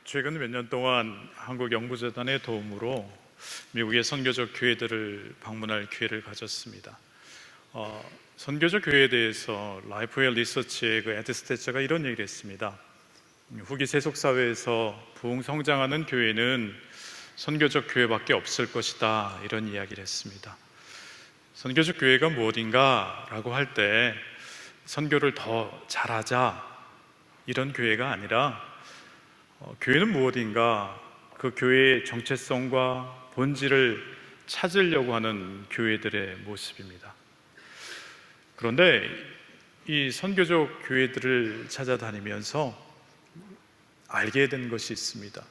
최근 몇 년 동안 한국영구재단의 도움으로 미국의 선교적 교회들을 방문할 기회를 가졌습니다. 선교적 교회에 대해서 라이프웰 리서치의 에드 스테처가 이런 얘기를 했습니다. 후기 세속사회에서 부흥성장하는 교회는 선교적 교회밖에 없을 것이다, 이런 이야기를 했습니다. 선교적 교회가 무엇인가 라고 할 때 선교를 더 잘하자, 이런 교회가 아니라 교회는 무엇인가, 그 교회의 정체성과 본질을 찾으려고 하는 교회들의 모습입니다. 그런데 이 선교적 교회들을 찾아다니면서 알게 된 것이 있습니다.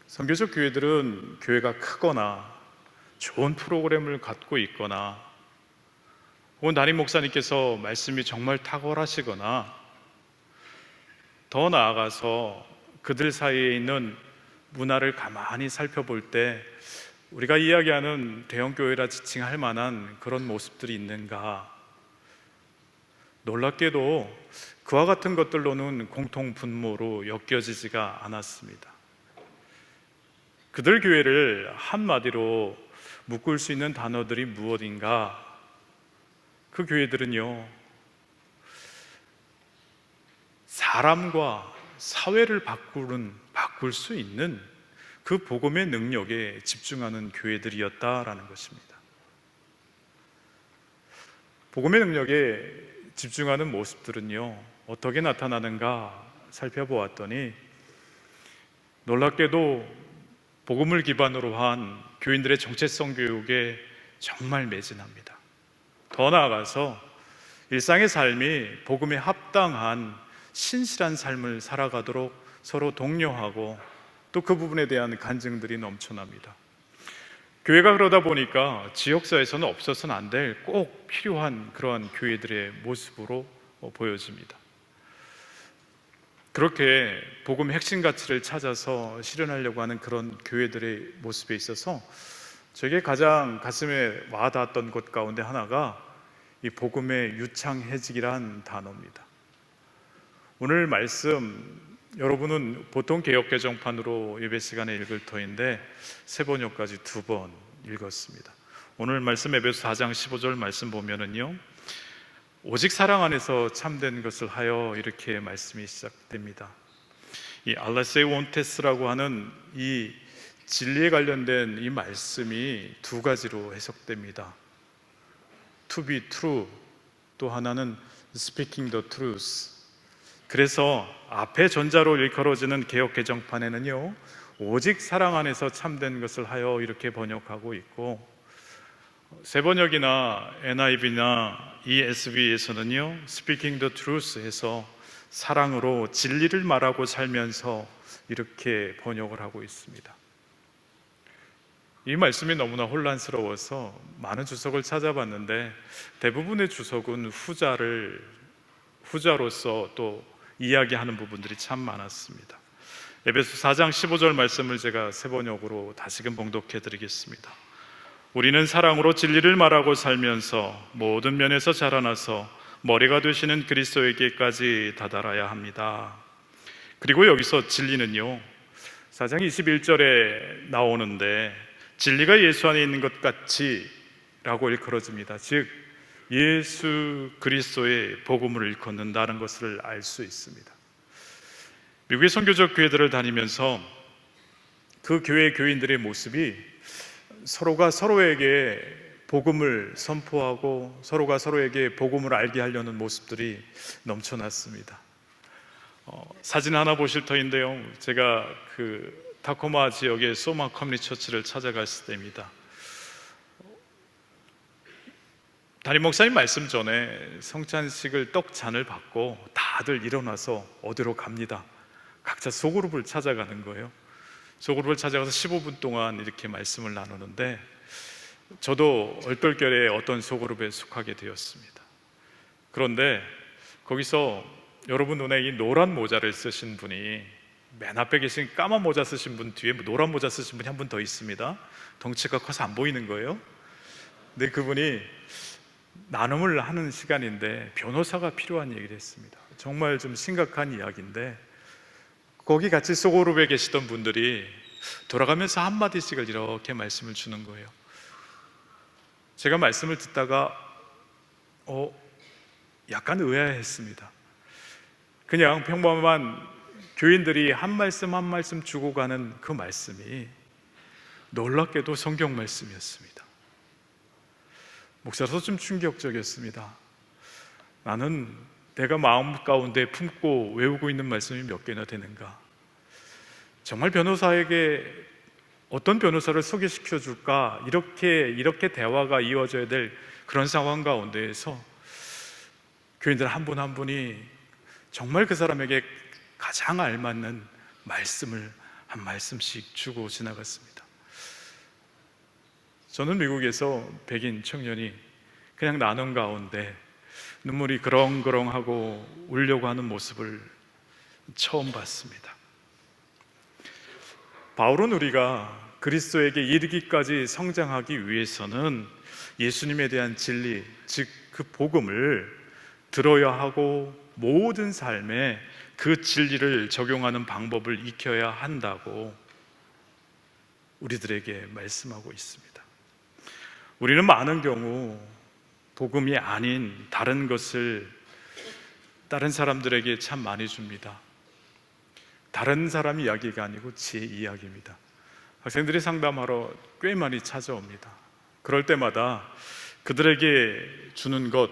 선교적 교회들은 교회가 크거나 좋은 프로그램을 갖고 있거나 혹은 담임 목사님께서 말씀이 정말 탁월하시거나 더 나아가서 그들 사이에 있는 문화를 가만히 살펴볼 때 우리가 이야기하는 대형교회라 지칭할 만한 그런 모습들이 있는가? 놀랍게도 그와 같은 것들로는 공통 분모로 엮여지지가 않았습니다. 그들 교회를 한마디로 묶을 수 있는 단어들이 무엇인가? 그 교회들은요, 사람과 사회를 바꿀 수 있는 그 복음의 능력에 집중하는 교회들이었다라는 것입니다. 복음의 능력에 집중하는 모습들은요, 어떻게 나타나는가 살펴보았더니 놀랍게도 복음을 기반으로 한 교인들의 정체성 교육에 정말 매진합니다. 더 나아가서 일상의 삶이 복음에 합당한 신실한 삶을 살아가도록 서로 독려하고 또 그 부분에 대한 간증들이 넘쳐납니다. 교회가 그러다 보니까 지역사회에서는 없어서는 안 될 꼭 필요한 그러한 교회들의 모습으로 보여집니다. 그렇게 복음의 핵심 가치를 찾아서 실현하려고 하는 그런 교회들의 모습에 있어서 저에게 가장 가슴에 와닿았던 것 가운데 하나가 이 복음의 유창해지기란 단어입니다. 오늘 말씀 여러분은 보통 개역개정판으로 예배 시간에 읽을 터인데 세 번역까지 2번 읽었습니다. 오늘 말씀 에베소 4장 15절 말씀 보면은요, 오직 사랑 안에서 참된 것을 하여, 이렇게 말씀이 시작됩니다. 이 알라세온테스라고 하는 이 진리에 관련된 이 말씀이 두 가지로 해석됩니다. To be true, 또 하나는 speaking the truth. 그래서 앞에 전자로 일컬어지는 개역개정판에는요, 오직 사랑 안에서 참된 것을 하여, 이렇게 번역하고 있고, 세 번역이나 NIV나 ESV에서는요, speaking the truth 해서 사랑으로 진리를 말하고 살면서, 이렇게 번역을 하고 있습니다. 이 말씀이 너무나 혼란스러워서 많은 주석을 찾아봤는데 대부분의 주석은 후자로서 또 이야기하는 부분들이 참 많았습니다. 에베소 4장 15절 말씀을 제가 세 번역으로 다시금 봉독해 드리겠습니다. 우리는 사랑으로 진리를 말하고 살면서 모든 면에서 자라나서 머리가 되시는 그리스도에게까지 다다라야 합니다. 그리고 여기서 진리는요, 4장 21절에 나오는데 진리가 예수 안에 있는 것 같이 라고 일컬어집니다. 즉 예수 그리스도의 복음을 일컫는다는 것을 알 수 있습니다. 미국의 선교적 교회들을 다니면서 그 교회 교인들의 모습이 서로가 서로에게 복음을 선포하고 서로가 서로에게 복음을 알게 하려는 모습들이 넘쳐났습니다. 사진 하나 보실 터인데요, 제가 그 타코마 지역의 소마 커뮤니티 처치를 찾아갔을 때입니다. 담임 목사님 말씀 전에 성찬식을 떡잔을 받고 다들 일어나서 어디로 갑니다. 각자 소그룹을 찾아가는 거예요. 소그룹을 찾아가서 15분 동안 이렇게 말씀을 나누는데 저도 얼떨결에 어떤 소그룹에 속하게 되었습니다. 그런데 거기서 여러분 눈에 이 노란 모자를 쓰신 분이, 맨 앞에 계신 까만 모자 쓰신 분 뒤에 노란 모자 쓰신 분이 한 분 더 있습니다. 덩치가 커서 안 보이는 거예요. 근데 그분이 나눔을 하는 시간인데 변호사가 필요한 얘기를 했습니다. 정말 좀 심각한 이야기인데 거기 같이 소그룹에 계시던 분들이 돌아가면서 한마디씩을 이렇게 말씀을 주는 거예요. 제가 말씀을 듣다가 약간 의아했습니다. 그냥 평범한 교인들이 한 말씀 한 말씀 주고 가는 그 말씀이 놀랍게도 성경 말씀이었습니다. 목사로서 좀 충격적이었습니다. 나는 내가 마음 가운데 품고 외우고 있는 말씀이 몇 개나 되는가? 정말 변호사에게 어떤 변호사를 소개시켜 줄까? 이렇게 대화가 이루어져야 될 그런 상황 가운데에서 교인들 한 분 한 분이 정말 그 사람에게 가장 알맞는 말씀을 한 말씀씩 주고 지나갔습니다. 저는 미국에서 백인 청년이 그냥 나눈 가운데 눈물이 그렁그렁하고 울려고 하는 모습을 처음 봤습니다. 바울은 우리가 그리스도에게 이르기까지 성장하기 위해서는 예수님에 대한 진리, 즉 그 복음을 들어야 하고 모든 삶에 그 진리를 적용하는 방법을 익혀야 한다고 우리들에게 말씀하고 있습니다. 우리는 많은 경우 복음이 아닌 다른 것을 다른 사람들에게 참 많이 줍니다. 다른 사람 이야기가 아니고 제 이야기입니다. 학생들이 상담하러 꽤 많이 찾아옵니다. 그럴 때마다 그들에게 주는 것,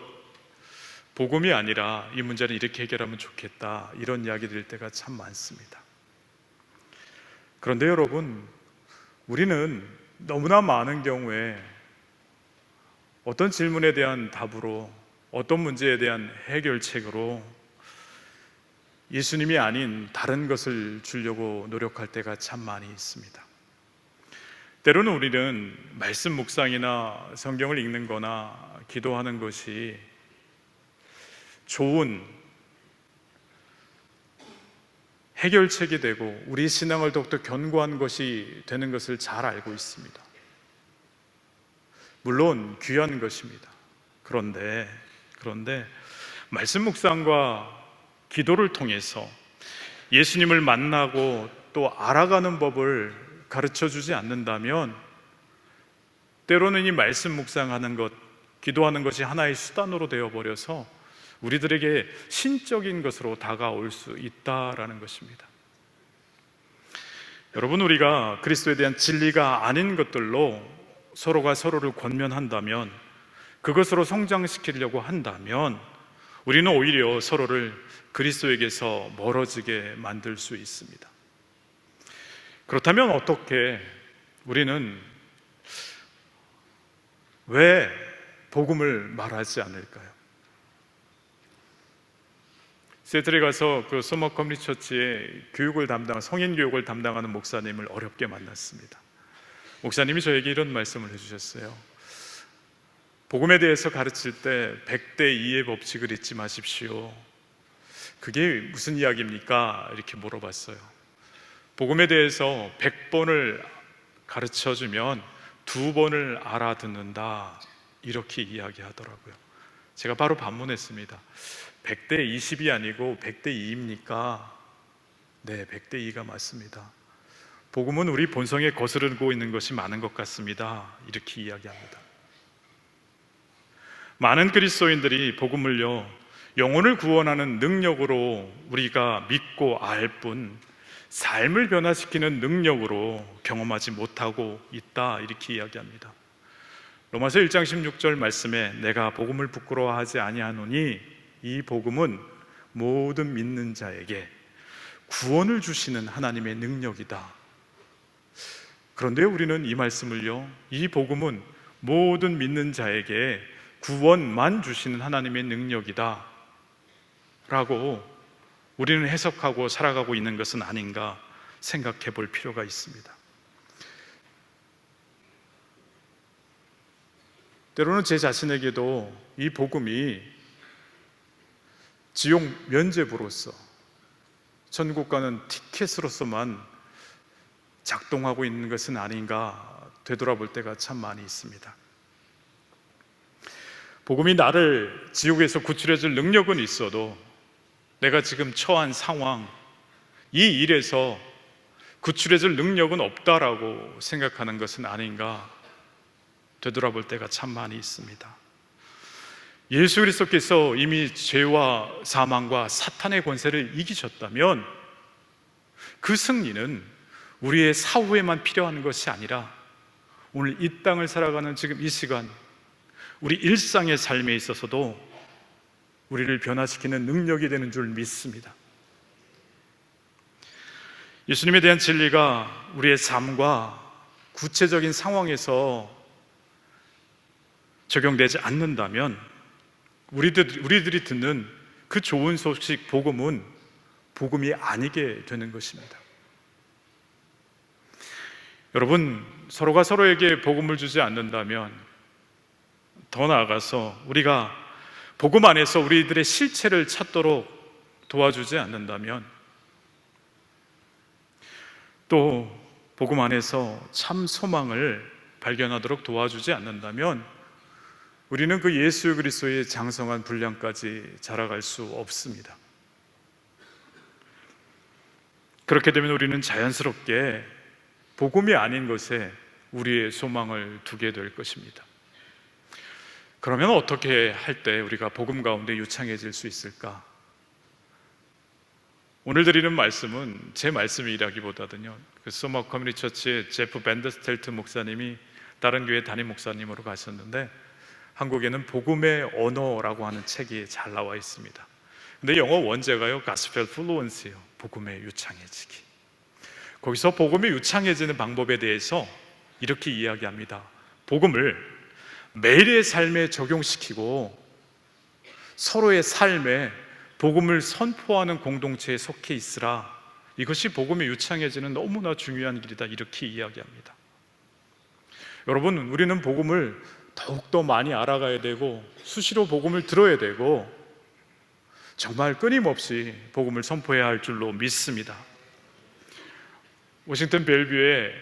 복음이 아니라 이 문제를 이렇게 해결하면 좋겠다, 이런 이야기 드릴 때가 참 많습니다. 그런데 여러분, 우리는 너무나 많은 경우에 어떤 질문에 대한 답으로, 어떤 문제에 대한 해결책으로 예수님이 아닌 다른 것을 주려고 노력할 때가 참 많이 있습니다. 때로는 우리는 말씀 묵상이나 성경을 읽는 거나 기도하는 것이 좋은 해결책이 되고 우리 신앙을 더욱더 견고한 것이 되는 것을 잘 알고 있습니다. 물론 귀한 것입니다. 그런데 말씀 묵상과 기도를 통해서 예수님을 만나고 또 알아가는 법을 가르쳐 주지 않는다면 때로는 이 말씀 묵상하는 것, 기도하는 것이 하나의 수단으로 되어버려서 우리들에게 신적인 것으로 다가올 수 있다라는 것입니다. 여러분, 우리가 그리스도에 대한 진리가 아닌 것들로 서로가 서로를 권면한다면, 그것으로 성장시키려고 한다면 우리는 오히려 서로를 그리스도에게서 멀어지게 만들 수 있습니다. 그렇다면 어떻게 우리는 왜 복음을 말하지 않을까요? 시애틀에 가서 그 서머 커뮤니티 처치의 성인 교육을 담당하는 목사님을 어렵게 만났습니다. 목사님이 저에게 이런 말씀을 해주셨어요. 복음에 대해서 가르칠 때 100대 2의 법칙을 잊지 마십시오. 그게 무슨 이야기입니까? 이렇게 물어봤어요. 복음에 대해서 100번을 가르쳐주면 2번을 알아듣는다, 이렇게 이야기하더라고요. 제가 바로 반문했습니다. 100대 20이 아니고 100대 2입니까? 네, 100대 2가 맞습니다. 복음은 우리 본성에 거스르고 있는 것이 많은 것 같습니다. 이렇게 이야기합니다. 많은 그리스도인들이 복음을요, 영혼을 구원하는 능력으로 우리가 믿고 알 뿐 삶을 변화시키는 능력으로 경험하지 못하고 있다, 이렇게 이야기합니다. 로마서 1장 16절 말씀에 내가 복음을 부끄러워하지 아니하노니 이 복음은 모든 믿는 자에게 구원을 주시는 하나님의 능력이다. 그런데 우리는 이 말씀을요, 이 복음은 모든 믿는 자에게 구원만 주시는 하나님의 능력이다 라고 우리는 해석하고 살아가고 있는 것은 아닌가 생각해 볼 필요가 있습니다. 때로는 제 자신에게도 이 복음이 지옥 면죄부로서, 천국 가는 티켓으로서만 작동하고 있는 것은 아닌가 되돌아볼 때가 참 많이 있습니다. 복음이 나를 지옥에서 구출해 줄 능력은 있어도 내가 지금 처한 상황, 이 일에서 구출해줄 능력은 없다라고 생각하는 것은 아닌가 되돌아볼 때가 참 많이 있습니다. 예수 그리스도께서 이미 죄와 사망과 사탄의 권세를 이기셨다면 그 승리는 우리의 사후에만 필요한 것이 아니라 오늘 이 땅을 살아가는 지금 이 시간 우리 일상의 삶에 있어서도 우리를 변화시키는 능력이 되는 줄 믿습니다. 예수님에 대한 진리가 우리의 삶과 구체적인 상황에서 적용되지 않는다면 우리들이 듣는 그 좋은 소식 복음은 복음이 아니게 되는 것입니다. 여러분, 서로가 서로에게 복음을 주지 않는다면, 더 나아가서 우리가 복음 안에서 우리들의 실체를 찾도록 도와주지 않는다면, 또 복음 안에서 참 소망을 발견하도록 도와주지 않는다면 우리는 그 예수 그리스도의 장성한 분량까지 자라갈 수 없습니다. 그렇게 되면 우리는 자연스럽게 복음이 아닌 것에 우리의 소망을 두게 될 것입니다. 그러면 어떻게 할 때 우리가 복음 가운데 유창해질 수 있을까? 오늘 드리는 말씀은 제 말씀이라기보다는요, 그 소머 커뮤니티 처치의 제프 밴더스텔트 목사님이 다른 교회 담임 목사님으로 가셨는데 한국에는 복음의 언어라고 하는 책이 잘 나와 있습니다. 근데 영어 원제가요, Gospel Fluency예요. 복음의 유창해지기. 거기서 복음이 유창해지는 방법에 대해서 이렇게 이야기합니다. 복음을 매일의 삶에 적용시키고 서로의 삶에 복음을 선포하는 공동체에 속해 있으라. 이것이 복음이 유창해지는 너무나 중요한 길이다. 이렇게 이야기합니다. 여러분, 우리는 복음을 더욱더 많이 알아가야 되고 수시로 복음을 들어야 되고 정말 끊임없이 복음을 선포해야 할 줄로 믿습니다. 워싱턴 벨뷰에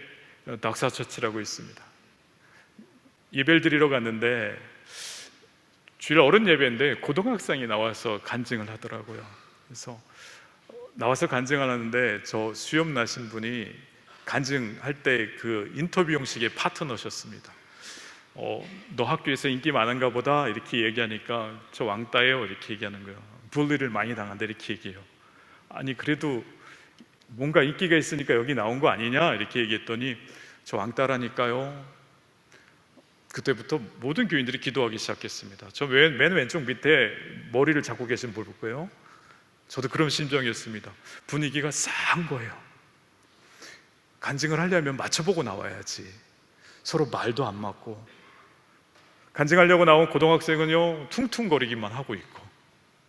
닥사처치라고 있습니다. 예배를 드리러 갔는데 주일 어른 예배인데 고등학생이 나와서 간증을 하더라고요. 그래서 나와서 간증하는데 저 수염 나신 분이 간증할 때 그 인터뷰 형식의 파트너셨습니다. 너 학교에서 인기 많은가 보다 이렇게 얘기하니까 저 왕따예요 이렇게 얘기하는 거예요. 불리를 많이 당한다 이렇게 얘기해요. 아니 그래도 뭔가 인기가 있으니까 여기 나온 거 아니냐 이렇게 얘기했더니 저 왕따라니까요. 그때부터 모든 교인들이 기도하기 시작했습니다. 저 맨 왼쪽 밑에 머리를 잡고 계신 분 볼 거예요. 저도 그런 심정이었습니다. 분위기가 싸한 거예요. 간증을 하려면 맞춰보고 나와야지. 서로 말도 안 맞고. 간증하려고 나온 고등학생은요 퉁퉁거리기만 하고 있고.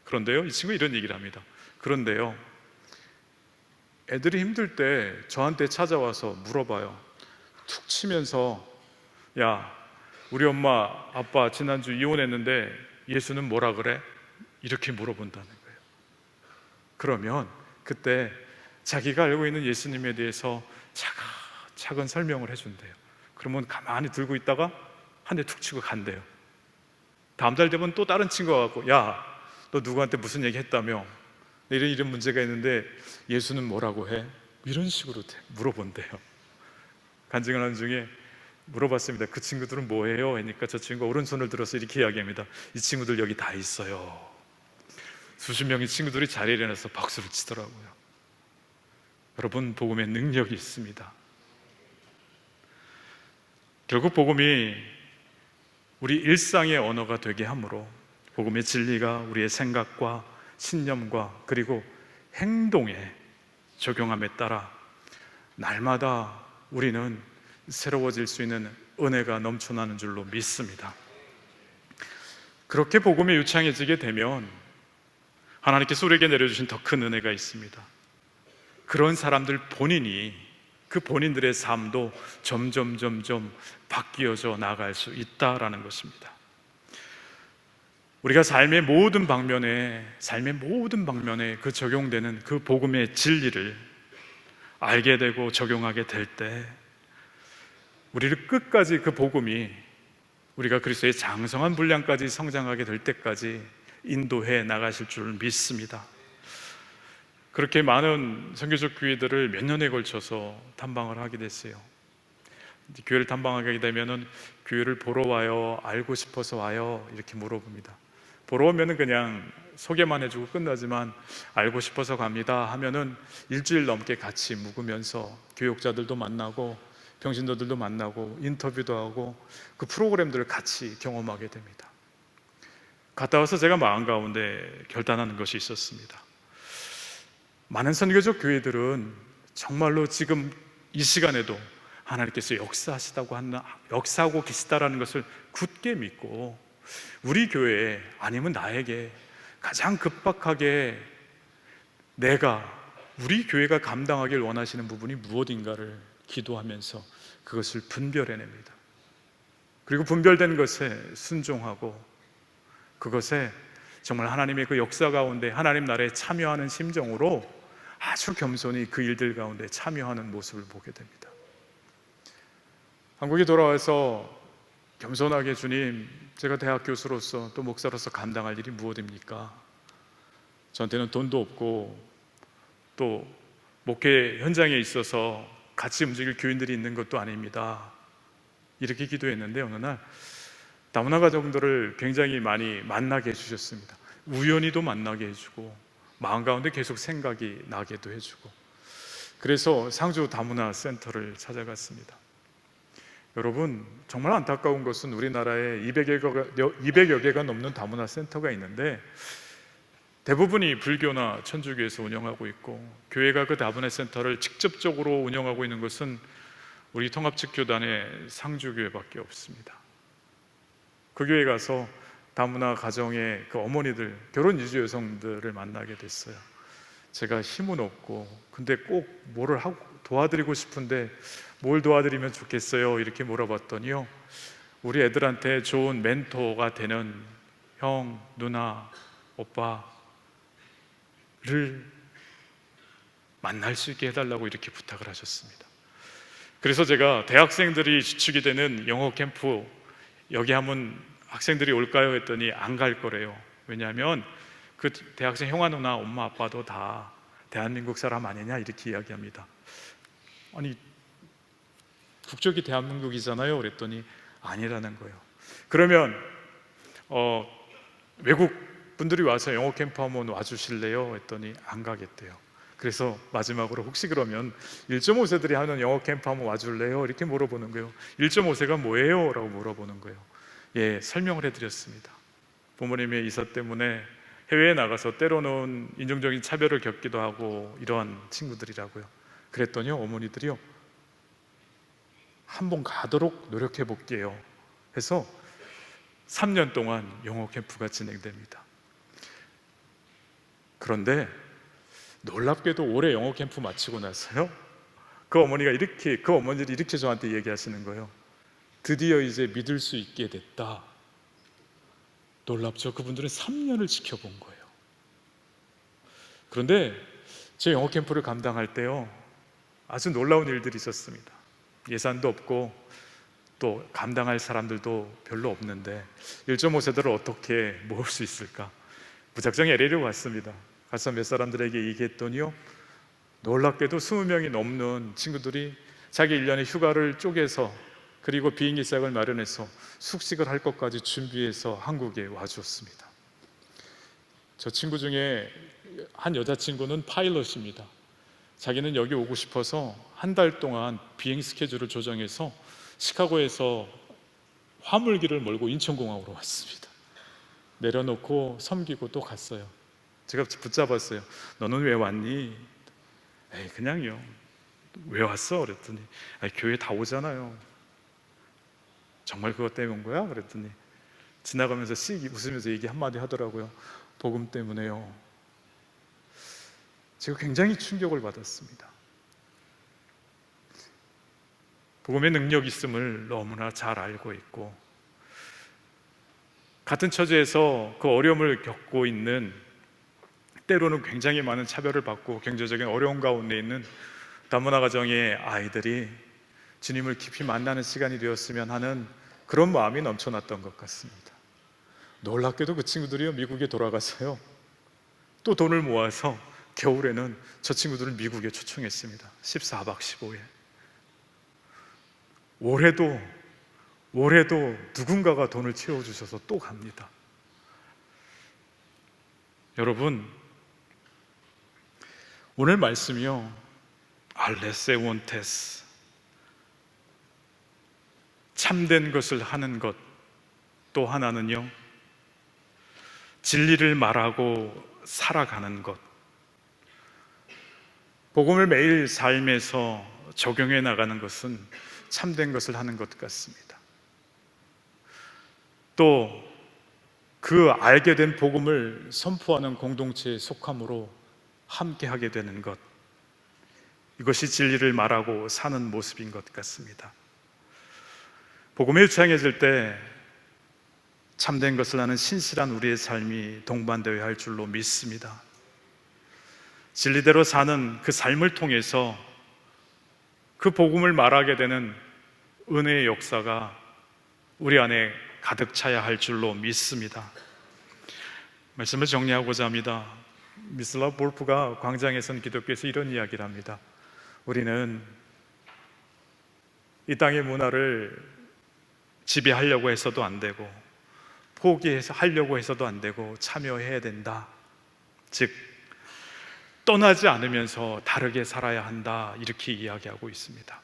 그런데요, 이 친구 이런 얘기를 합니다. 그런데요, 애들이 힘들 때 저한테 찾아와서 물어봐요. 툭 치면서 야, 우리 엄마 아빠 지난주 이혼했는데 예수는 뭐라 그래? 이렇게 물어본다는 거예요. 그러면 그때 자기가 알고 있는 예수님에 대해서 차근차근 설명을 해준대요. 그러면 가만히 들고 있다가 한 대 툭 치고 간대요. 다음 달 되면 또 다른 친구가 와서 야, 너 누구한테 무슨 얘기 했다며? 이런 문제가 있는데 예수는 뭐라고 해? 이런 식으로 물어본대요. 간증을 하는 중에 물어봤습니다. 그 친구들은 뭐해요? 하니까 저 친구가 오른손을 들어서 이렇게 이야기합니다. 이 친구들 여기 다 있어요. 수십 명의 친구들이 자리에 일어나서 박수를 치더라고요. 여러분, 복음의 능력이 있습니다. 결국 복음이 우리 일상의 언어가 되게 함으로 복음의 진리가 우리의 생각과 신념과 그리고 행동에 적용함에 따라 날마다 우리는 새로워질 수 있는 은혜가 넘쳐나는 줄로 믿습니다. 그렇게 복음이 유창해지게 되면 하나님께서 우리에게 내려주신 더 큰 은혜가 있습니다. 그런 사람들 본인이 그 본인들의 삶도 점점 바뀌어져 나갈 수 있다라는 것입니다. 우리가 삶의 모든 방면에 그 적용되는 그 복음의 진리를 알게 되고 적용하게 될 때 우리를 끝까지 그 복음이 우리가 그리스도의 장성한 분량까지 성장하게 될 때까지 인도해 나가실 줄 믿습니다. 그렇게 많은 선교적 교회들을 몇 년에 걸쳐서 탐방을 하게 됐어요. 이제 교회를 탐방하게 되면은 교회를 보러 와요? 알고 싶어서 와요? 이렇게 물어봅니다. 보러 오면은 그냥 소개만 해주고 끝나지만 알고 싶어서 갑니다 하면은 일주일 넘게 같이 묵으면서 교육자들도 만나고 평신도들도 만나고 인터뷰도 하고 그 프로그램들을 같이 경험하게 됩니다. 갔다 와서 제가 마음 가운데 결단하는 것이 있었습니다. 많은 선교적 교회들은 정말로 지금 이 시간에도 하나님께서 역사하고 계시다라는 것을 굳게 믿고 우리 교회에 아니면 나에게 가장 급박하게 우리 교회가 감당하길 원하시는 부분이 무엇인가를 기도하면서 그것을 분별해냅니다. 그리고 분별된 것에 순종하고 그것에 정말 하나님의 그 역사 가운데 하나님 나라에 참여하는 심정으로 아주 겸손히 그 일들 가운데 참여하는 모습을 보게 됩니다. 한국에 돌아와서 겸손하게 주님, 제가 대학 교수로서 또 목사로서 감당할 일이 무엇입니까? 저한테는 돈도 없고 또 목회 현장에 있어서 같이 움직일 교인들이 있는 것도 아닙니다. 이렇게 기도했는데 어느 날 다문화 가정들을 굉장히 많이 만나게 해주셨습니다. 우연히도 만나게 해주고 마음 가운데 계속 생각이 나게도 해주고, 그래서 상주 다문화 센터를 찾아갔습니다. 여러분, 정말 안타까운 것은 우리나라에 200여 개가 넘는 다문화 센터가 있는데 대부분이 불교나 천주교에서 운영하고 있고, 교회가 그 다문화 센터를 직접적으로 운영하고 있는 것은 우리 통합측교단의 상주교회밖에 없습니다. 그 교회 가서 다문화 가정의 그 어머니들, 결혼 이주 여성들을 만나게 됐어요. 제가 힘은 없고 근데 꼭 뭐를 하고 도와드리고 싶은데 뭘 도와드리면 좋겠어요? 이렇게 물어봤더니요, 우리 애들한테 좋은 멘토가 되는 형, 누나, 오빠를 만날 수 있게 해달라고 이렇게 부탁을 하셨습니다. 그래서 제가 대학생들이 주축이 되는 영어 캠프, 여기 하면 학생들이 올까요? 했더니 안 갈 거래요. 왜냐하면 그 대학생 형아 누나 엄마 아빠도 다 대한민국 사람 아니냐 이렇게 이야기합니다. 아니, 국적이 대한민국이잖아요. 그랬더니 아니라는 거예요. 그러면 외국 분들이 와서 영어 캠프 한번 와주실래요? 했더니 안 가겠대요. 그래서 마지막으로 혹시 그러면 1.5세들이 하는 영어 캠프 한번 와줄래요? 이렇게 물어보는 거예요. 1.5세가 뭐예요? 라고 물어보는 거예요. 예, 설명을 해드렸습니다. 부모님의 이사 때문에 해외에 나가서 때로는 인종적인 차별을 겪기도 하고 이러한 친구들이라고요. 그랬더니 어머니들이요, 한번 가도록 노력해 볼게요 해서 3년 동안 영어 캠프가 진행됩니다. 그런데 놀랍게도 올해 영어 캠프 마치고 나서요, 그 어머니들이 이렇게 저한테 얘기하시는 거예요. 드디어 이제 믿을 수 있게 됐다. 놀랍죠? 그분들은 3년을 지켜본 거예요. 그런데 제 영어 캠프를 감당할 때요, 아주 놀라운 일들이 있었습니다. 예산도 없고 또 감당할 사람들도 별로 없는데 1.5세들을 어떻게 모을 수 있을까? 무작정 LA로 갔습니다. 가서 몇 사람들에게 얘기했더니요, 놀랍게도 20명이 넘는 친구들이 자기 1년의 휴가를 쪼개서 그리고 비행기 싹을 마련해서 숙식을 할 것까지 준비해서 한국에 와주었습니다. 저 친구 중에 한 여자친구는 파일럿입니다. 자기는 여기 오고 싶어서 한 달 동안 비행 스케줄을 조정해서 시카고에서 화물기를 몰고 인천공항으로 왔습니다. 내려놓고 섬기고 또 갔어요. 제가 붙잡았어요. 너는 왜 왔니? 에이, 그냥요. 왜 왔어? 그랬더니 교회 다 오잖아요. 정말 그것 때문에 온 거야? 그랬더니 지나가면서 씩 웃으면서 얘기 한마디 하더라고요. 복음 때문에요. 제가 굉장히 충격을 받았습니다. 복음의 능력이 있음을 너무나 잘 알고 있고, 같은 처지에서 그 어려움을 겪고 있는, 때로는 굉장히 많은 차별을 받고 경제적인 어려움 가운데 있는 다문화 가정의 아이들이 주님을 깊이 만나는 시간이 되었으면 하는 그런 마음이 넘쳐났던 것 같습니다. 놀랍게도 그 친구들이 미국에 돌아가서요, 또 돈을 모아서 겨울에는 저 친구들을 미국에 초청했습니다. 14박 15일. 올해도 누군가가 돈을 채워주셔서 또 갑니다. 여러분, 오늘 말씀이요, 알레세원테스, 참된 것을 하는 것, 또 하나는요, 진리를 말하고 살아가는 것. 복음을 매일 삶에서 적용해 나가는 것은 참된 것을 하는 것 같습니다. 또 그 알게 된 복음을 선포하는 공동체에 속함으로 함께 하게 되는 것, 이것이 진리를 말하고 사는 모습인 것 같습니다. 복음에 유창해질 때 참된 것을 하는 신실한 우리의 삶이 동반되어야 할 줄로 믿습니다. 진리대로 사는 그 삶을 통해서 그 복음을 말하게 되는 은혜의 역사가 우리 안에 가득 차야 할 줄로 믿습니다. 말씀을 정리하고자 합니다. 미슬라브 볼프가 광장에선 기독교에서 이런 이야기를 합니다. 우리는 이 땅의 문화를 지배하려고 해서도 안 되고, 포기해서 하려고 해서도 안 되고, 참여해야 된다. 즉, 떠나지 않으면서 다르게 살아야 한다, 이렇게 이야기하고 있습니다.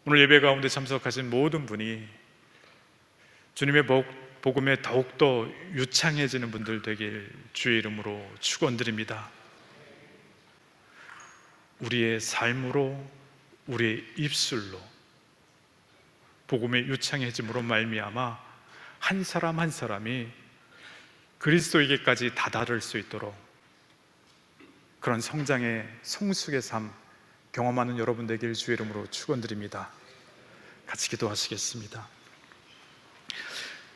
오늘 예배 가운데 참석하신 모든 분이 주님의 복음에 더욱더 유창해지는 분들 되길 주의 이름으로 축원드립니다. 우리의 삶으로, 우리의 입술로 복음의 유창해짐으로 말미암아 한 사람 한 사람이 그리스도에게까지 다다를 수 있도록 그런 성장의 성숙의 삶 경험하는 여러분 되길 주의 이름으로 축원드립니다. 같이 기도하시겠습니다.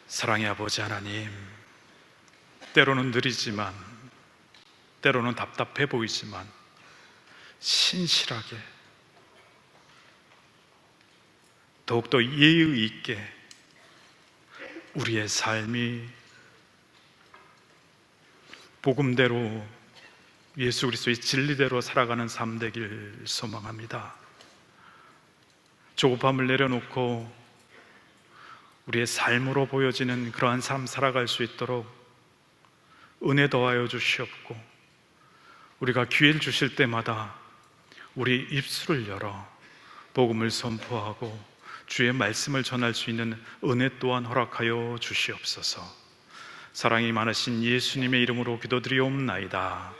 사랑의 아버지 하나님, 때로는 느리지만, 때로는 답답해 보이지만 신실하게, 더욱더 예의 있게 우리의 삶이 복음대로, 예수 그리스도의 진리대로 살아가는 삶 되길 소망합니다. 조급함을 내려놓고 우리의 삶으로 보여지는 그러한 삶 살아갈 수 있도록 은혜 더하여 주시옵고, 우리가 기회를 주실 때마다 우리 입술을 열어 복음을 선포하고 주의 말씀을 전할 수 있는 은혜 또한 허락하여 주시옵소서. 사랑이 많으신 예수님의 이름으로 기도드리옵나이다.